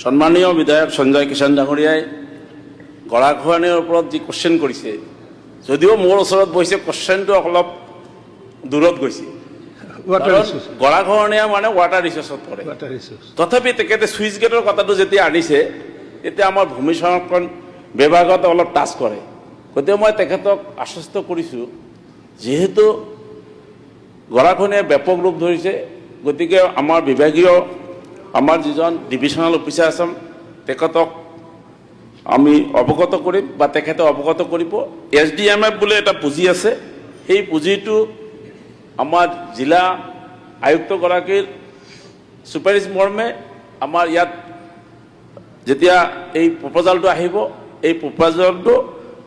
সন্মানীয় বিধায়ক সঞ্জয় কিষাণ ডাঙৰীয়াই গৰাখহনীয়াৰ ওপৰত যি কোৱেশ্যন কৰিছে, যদিও মোৰ ওচৰত বহিছে কোৱেশ্যনটো অলপ দূৰত গৈছে। গৰাখহনীয়া মানে ৱাটাৰ ৰিচোৰ্চত পৰে। তথাপি তেখেতে চুইচ গেটৰ কথাটো যেতিয়া আনিছে, তেতিয়া আমাৰ ভূমি সংৰক্ষণ বিভাগত অলপ টাচ কৰে। গতিকে মই তেখেতক আশ্বস্ত কৰিছোঁ, যিহেতু গৰাখহনীয়াই ব্যাপক ৰূপ ধৰিছে, গতিকে আমাৰ বিভাগীয় আমাৰ যিজন ডিভিজনেল অফিচাৰ আছে তেখেতক আমি অৱগত কৰিম বা তেখেতে অৱগত কৰিব। SDMF বুলি এটা পুঁজি আছে, সেই পুঁজিটো আমাৰ জিলা আয়ুক্তগৰাকীৰ চুপাৰিশ মৰ্মে আমাৰ ইয়াত যেতিয়া এই প্ৰপ'জালটো আহিব, এই প্ৰপ'জালটো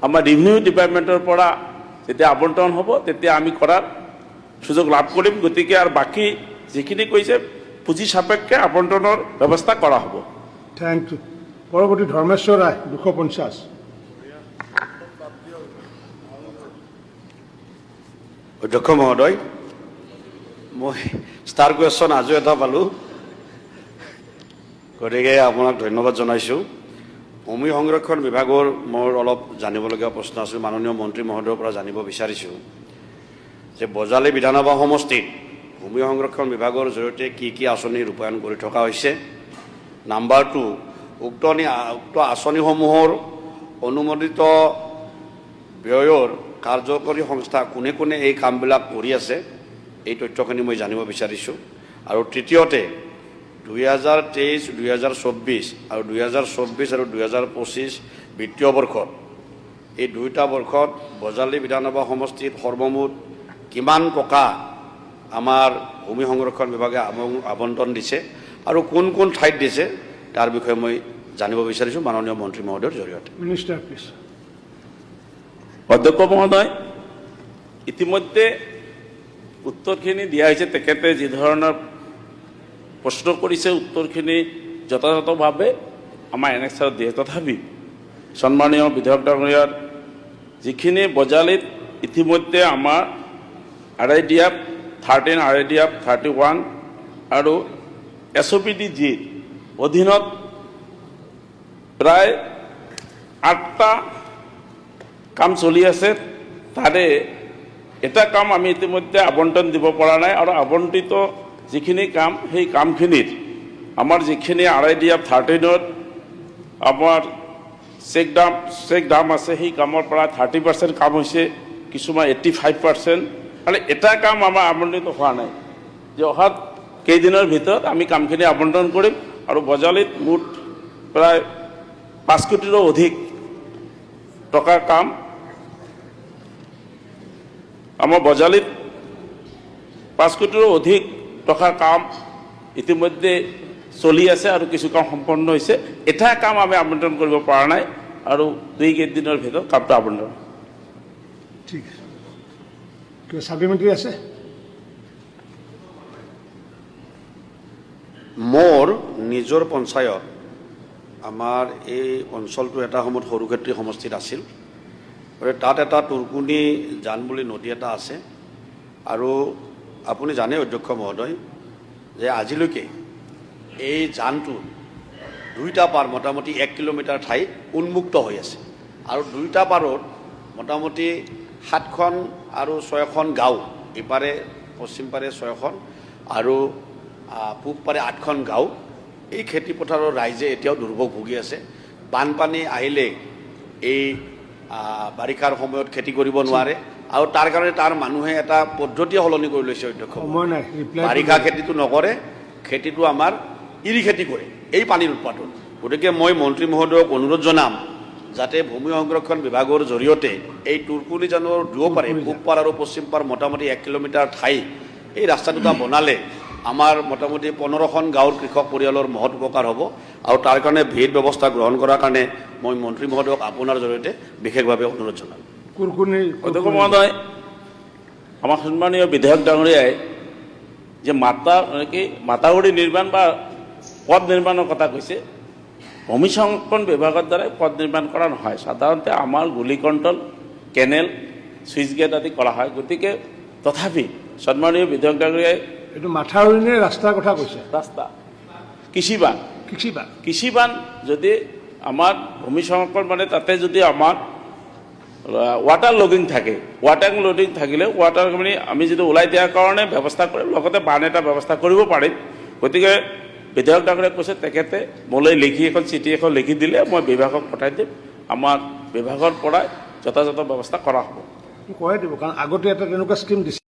আমাৰ ৰেভিনিউ ডিপাৰ্টমেণ্টৰ পৰা যেতিয়া আবণ্টন হ'ব, তেতিয়া আমি কৰাৰ সুযোগ লাভ কৰিম। গতিকে আৰু বাকী যিখিনি কৈছে পুঁজি সাপেক্ষে আবণ্টনৰ ব্যৱস্থা কৰা হ'ব। Thank you. পৰৱৰ্তী ধৰ্মেশ্বৰ ৰায় 250। অধ্যক্ষ মহোদয়, মই ষ্টাৰ কুৱেশ্যন আজিও এটা পালোঁ, গতিকে আপোনাক ধন্যবাদ জনাইছোঁ। ভূমি সংৰক্ষণ বিভাগৰ মোৰ অলপ জানিবলগীয়া প্ৰশ্ন আছিল। মাননীয় মন্ত্ৰী মহোদয়ৰ পৰা জানিব বিচাৰিছোঁ যে বজালী বিধানসভা সমষ্টিত ভূমি সংৰক্ষণ বিভাগৰ জৰিয়তে কি কি আঁচনি ৰূপায়ণ কৰি থকা হৈছে। নাম্বাৰ 2, উক্ত আঁচনিসমূহৰ অনুমোদিত ব্যয়ৰ কাৰ্যকৰী সংস্থা কোনে কোনে এই কামবিলাক কৰি আছে, এই তথ্যখিনি মই জানিব বিচাৰিছোঁ। আৰু তৃতীয়তে 2023, 2024 আৰু 2024 আৰু 2025 বিত্তীয় বৰ্ষত, এই দুয়োটা বৰ্ষত বজালী বিধানসভা সমষ্টিত সৰ্বমুঠ কিমান টকা আমাৰ ভূমি সংৰক্ষণ বিভাগে আবণ্টন দিছে আৰু কোন কোন ঠাইত দিছে তাৰ বিষয়ে মই জানিব বিচাৰিছোঁ মাননীয় মন্ত্ৰী মহোদয়ৰ জৰিয়তে। Minister please. অধ্যক্ষ মহোদয়, ইতিমধ্যে উত্তৰখিনি দিয়া হৈছে। তেখেতে যি ধৰণৰ প্ৰশ্ন কৰিছে উত্তৰখিনি যথাযথভাৱে আমাৰ এনেক্সাৰত দিয়ে। তথাপি সন্মানীয় বিধায়ক ডাঙৰীয়াৰ যিখিনি বজালীত ইতিমধ্যে আমাৰ RIDF 13, RIDF 31 আৰু SOPDG অধীনত প্ৰায় 8টা কাম চলি আছে। তাৰে এটা কাম আমি ইতিমধ্যে আবণ্টন দিব পৰা নাই, আৰু আবণ্টিত যিখিনি কাম সেই কামখিনিত আমাৰ যিখিনি RIDF 13ত আমাৰ চেক ডাম আছে, সেই কামৰ পৰা 30% কাম হৈছে, কিছুমান 85%। মানে এটা কাম আমাৰ আবণ্টিত হোৱা নাই, যে অহা কেইদিনৰ ভিতৰত আমি কামখিনি আবণ্টন কৰিম। আৰু বজালীত মুঠ প্ৰায় 5 কোটিৰো অধিক টকাৰ কাম আমাৰ বজালীত 5 কোটিৰো অধিক টকাৰ কাম ইতিমধ্যে চলি আছে আৰু কিছু কাম সম্পন্ন হৈছে। এটা কাম আমি আবণ্টন কৰিব পৰা নাই, আৰু 2 দিনৰ ভিতৰত কামটো আবণ্টন। ঠিক আছে। কিবা ছাপ্লিমেণ্টাৰী আছে? মোৰ নিজৰ পঞ্চায়ত, আমাৰ এই অঞ্চলটো এটা সময়ত সৰুক্ষেত্ৰী সমষ্টিত আছিল। তাত এটা তুৰ্কুনি জান বুলি নদী এটা আছে। আৰু আপুনি জানে অধ্যক্ষ মহোদয় যে আজিলৈকে এই জানটোৰ 2টা পাৰ মোটামুটি 1 কিলোমিটাৰ ঠাই উন্মুক্ত হৈ আছে। আৰু 2টা পাৰত মোটামুটি 7খন আৰু 6খন গাঁও, ইপাৰে পশ্চিম পাৰে 6খন আৰু পূব পাৰে 8খন গাঁও, এই খেতিপথাৰৰ ৰাইজে এতিয়াও দুৰ্ভোগ ভুগি আছে। বানপানী আহিলে এই বাৰিষাৰ সময়ত খেতি কৰিব নোৱাৰে, আৰু তাৰ কাৰণে তাৰ মানুহে এটা পদ্ধতি সলনি কৰি লৈছে অধ্যক্ষ। বাৰিষা খেতিটো নকৰে, খেতিটো আমাৰ ইৰি খেতি কৰে এই পানীৰ উৎপাদন। গতিকে মই মন্ত্ৰী মহোদয়ক অনুৰোধ জনাম যাতে ভূমি সংৰক্ষণ বিভাগৰ জৰিয়তে এই তুৰ্কুনি জানৰ দুয়োপাৰে পূব পাৰ আৰু পশ্চিম পাৰ মোটামুটি 1 কিলোমিটাৰ ঠাই এই ৰাস্তা দুটা বনালে আমাৰ মোটামুটি 15খন গাঁৱৰ কৃষক পৰিয়ালৰ মহৎ উপকাৰ হ'ব। আৰু তাৰ কাৰণে ভিৰ ব্যৱস্থা গ্ৰহণ কৰাৰ কাৰণে মই মন্ত্ৰী মহোদয়ক আপোনাৰ জৰিয়তে বিশেষভাৱে অনুৰোধ জনাম। অধ্যক্ষ মহোদয়, আমাৰ সন্মানীয় বিধায়ক ডাঙৰীয়াই যে মাতাউৰি নিৰ্মাণ বা পথ নিৰ্মাণৰ কথা কৈছে, ভূমি সংৰক্ষণ বিভাগৰ দ্বাৰাই পথ নিৰ্মাণ কৰা নহয়। সাধাৰণতে আমাৰ গুলি কণ্ট্ৰল, কেনেল, চুইচ গেট আদি কৰা হয়। গতিকে তথাপি সন্মানীয় বিধায়ক ডাঙৰীয়াই এইটো মাথাউৰি নে ৰাস্তাৰ কথা কৈছে? ৰাস্তা, কৃষিবাদ কৃষিবান কৃষিবান যদি আমাৰ ভূমি সংৰক্ষণ মানে তাতে যদি আমাৰ ৱাটাৰ লডিং থাকে, ৱাটাৰ লডিং থাকিলে ৱাটাৰ মানে আমি যদি ওলাই দিয়াৰ কাৰণে ব্যৱস্থা কৰিম, লগতে বান এটা ব্যৱস্থা কৰিব পাৰিম। গতিকে বিধায়ক ডাঙৰীয়াই কৈছে তেখেতে মোলৈ লিখি এখন চিঠি এখন লিখি দিলে মই বিভাগক পঠাই দিম, আমাৰ বিভাগৰ পৰাই যথাযথ ব্যৱস্থা কৰা হ'ব। কৰাই দিব, কাৰণ আগতে এটা তেনেকুৱা স্কিম দিছিল।